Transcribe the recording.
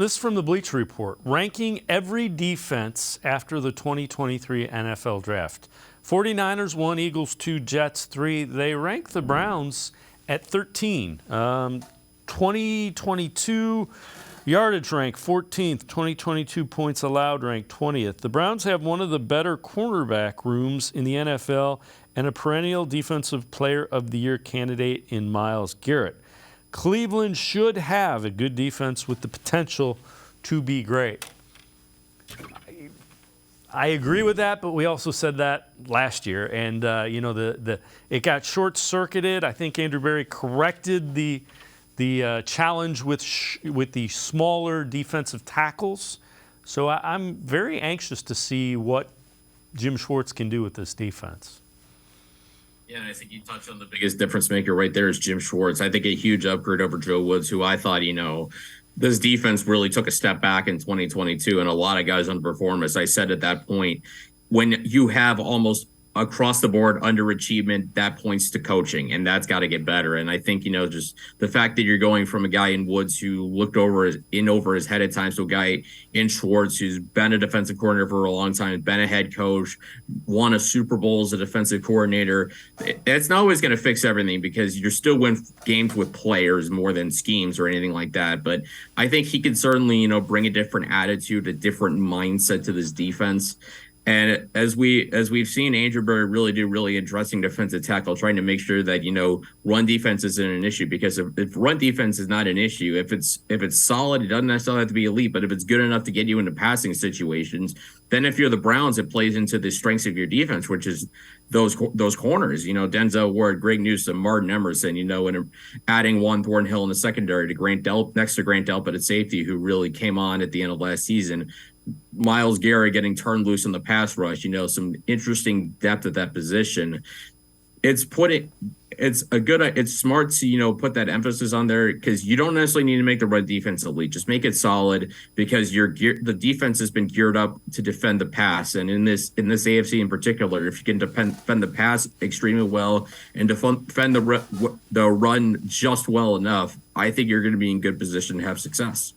This is from the Bleacher Report, ranking every defense after the 2023 NFL Draft. 49ers 1, Eagles 2, Jets 3. They rank the Browns at 13. 2022 yardage rank 14th, 2022 points allowed rank 20th. The Browns have one of the better cornerback rooms in the NFL and a perennial Defensive Player of the Year candidate in Myles Garrett. Cleveland should have a good defense with the potential to be great. I agree with that, but we also said that last year, and it got short-circuited. I think Andrew Berry corrected the challenge with the smaller defensive tackles. So I'm very anxious to see what Jim Schwartz can do with this defense. Yeah, and I think you touched on the biggest difference maker right there is Jim Schwartz. I think a huge upgrade over Joe Woods, who I thought, this defense really took a step back in 2022, and a lot of guys underperformed. As I said at that point, when you have almost across the board underachievement, that points to coaching, and that's got to get better. And I think, just the fact that you're going from a guy in Woods who looked over his head at times to a guy in Schwartz who's been a defensive coordinator for a long time, been a head coach, won a Super Bowl as a defensive coordinator. It's not always going to fix everything because you're still win games with players more than schemes or anything like that. But I think he can certainly, bring a different attitude, a different mindset to this defense. And as we've seen Andrew Berry really do really interesting defensive tackle, trying to make sure that, run defense isn't an issue, because if run defense is not an issue, if it's solid, it doesn't necessarily have to be elite, but if it's good enough to get you into passing situations, then if you're the Browns, it plays into the strengths of your defense, which is those corners, Denzel Ward, Greg Newsome, Martin Emerson, and adding Juan Thornhill in the secondary to Grant Delpit at safety, who really came on at the end of last season. Myles Garrett getting turned loose in the pass rush, some interesting depth at that position. It's smart to, put that emphasis on there, because you don't necessarily need to make the run defense elite. Just make it solid, because the defense has been geared up to defend the pass. And in this AFC in particular, if you can defend the pass extremely well and defend the run just well enough, I think you're going to be in good position to have success.